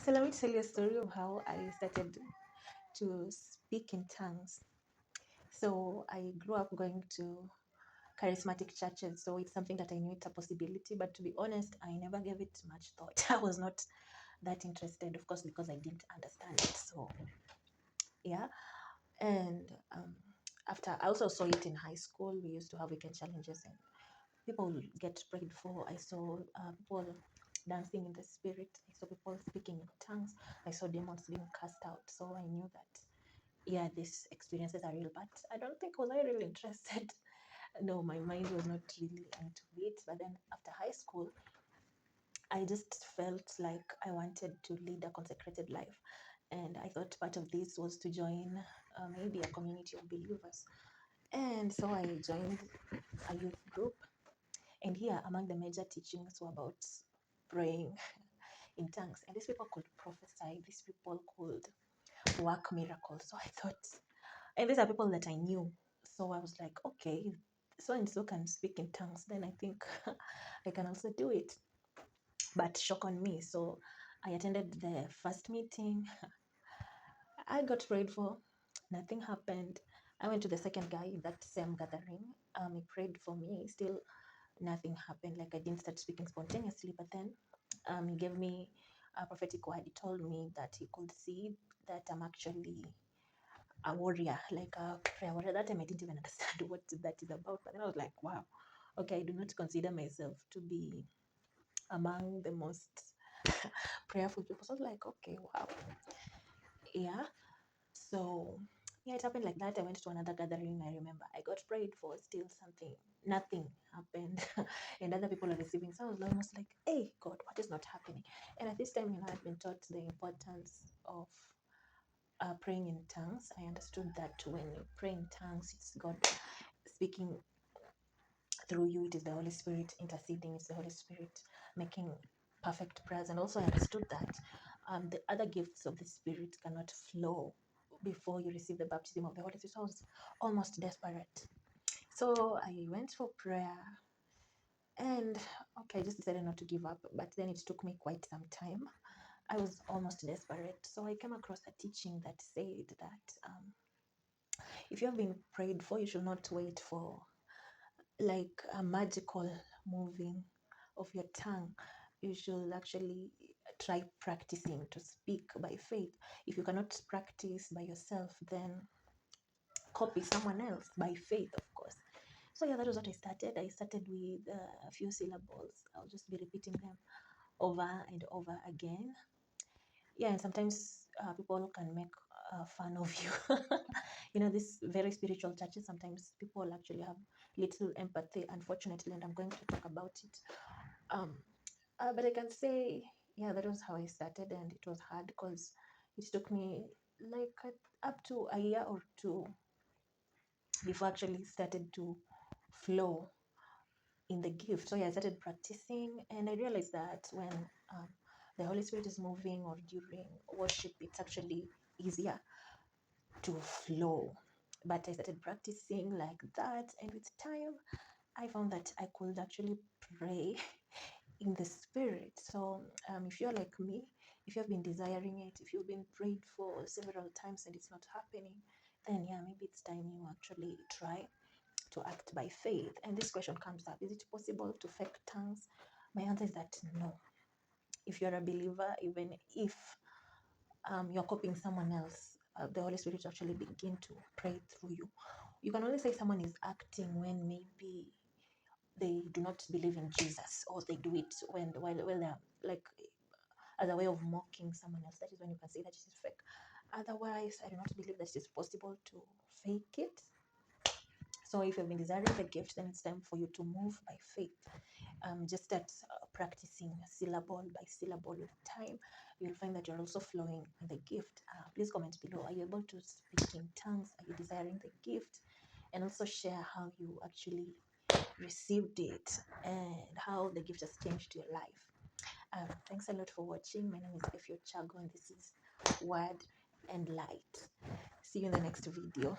So let me tell you a story of how I started to speak in tongues. So I grew up going to charismatic churches, so it's something that I knew it's a possibility. But to be honest, I never gave it much thought. I was not that interested, of course, because I didn't understand it. So yeah, and after I also saw it in high school. We used to have weekend challenges, and people would get prayed for. I saw people dancing in the spirit. I saw people speaking in tongues. I saw demons being cast out. So I knew that, yeah, these experiences are real, but I don't think was I really interested. No, my mind was not really into it. But then after high school, I just felt like I wanted to lead a consecrated life. And I thought part of this was to join maybe a community of believers. And so I joined a youth group. And here, among the major teachings were about praying in tongues. And these people could prophesy, these people could work miracles. So I thought, and these are people that I knew. So I was like, okay, so and so can speak in tongues, then I think I can also do it. But shock on me. So I attended the first meeting. I got prayed for. Nothing happened. I went to the second guy in that same gathering. He prayed for me. Still, nothing happened. Like I didn't start speaking spontaneously. But then he gave me a prophetic word. He told me that he could see that I'm actually a warrior, like a prayer warrior. That time I didn't even understand what that is about. But then I was like, wow, okay, I do not consider myself to be among the most prayerful people. So I was like, okay, wow. Yeah. So yeah, it happened like that. I went to another gathering. I remember I got prayed for, still something, nothing happened. And other people are receiving. So I was almost like, hey, God, what is not happening? And at this time, I'd been taught the importance of praying in tongues. I understood that when you pray in tongues, it's God speaking through you. It is the Holy Spirit interceding. It's the Holy Spirit making perfect prayers. And also I understood that the other gifts of the Spirit cannot flow before you receive the baptism of the Holy Spirit. So I was almost desperate. So I went for prayer, and okay, I just decided not to give up. But then it took me quite some time. I was almost desperate. So I came across a teaching that said that if you have been prayed for, you should not wait for like a magical moving of your tongue. You should actually try practicing to speak by faith. If you cannot practice by yourself, then copy someone else by faith, of course. So yeah, that was what I started. I started with a few syllables. I'll just be repeating them over and over again. Yeah, and sometimes people can make fun of you. These very spiritual churches, sometimes people actually have little empathy, unfortunately, and I'm going to talk about it. But I can say, yeah, that was how I started, and it was hard because it took me like up to a year or two before I actually started to flow in the gift. So yeah, I started practicing, and I realized that when um, the Holy Spirit is moving or during worship, it's actually easier to flow. But I started practicing like that, and with time, I found that I could actually pray in the spirit. So if you're like me, if you've been desiring it, if you've been prayed for several times and it's not happening, then yeah, maybe it's time you actually try to act by faith. And this question comes up: is it possible to fake tongues? My answer is that no. If you're a believer, even if you're copying someone else, the Holy Spirit will actually begin to pray through you. You can only say someone is acting when maybe they do not believe in Jesus, or they do it while they're like as a way of mocking someone else. That is when you can say that it is fake. Otherwise, I do not believe that it is possible to fake it. So if you've been desiring the gift, then it's time for you to move by faith. Just start practicing syllable by syllable with time. You'll find that you're also flowing in the gift. Please comment below. Are you able to speak in tongues? Are you desiring the gift? And also share how you actually received it and how the gift has changed your life. Thanks a lot for watching. My name is Efio Chago, and this is Word and Light. See you in the next video.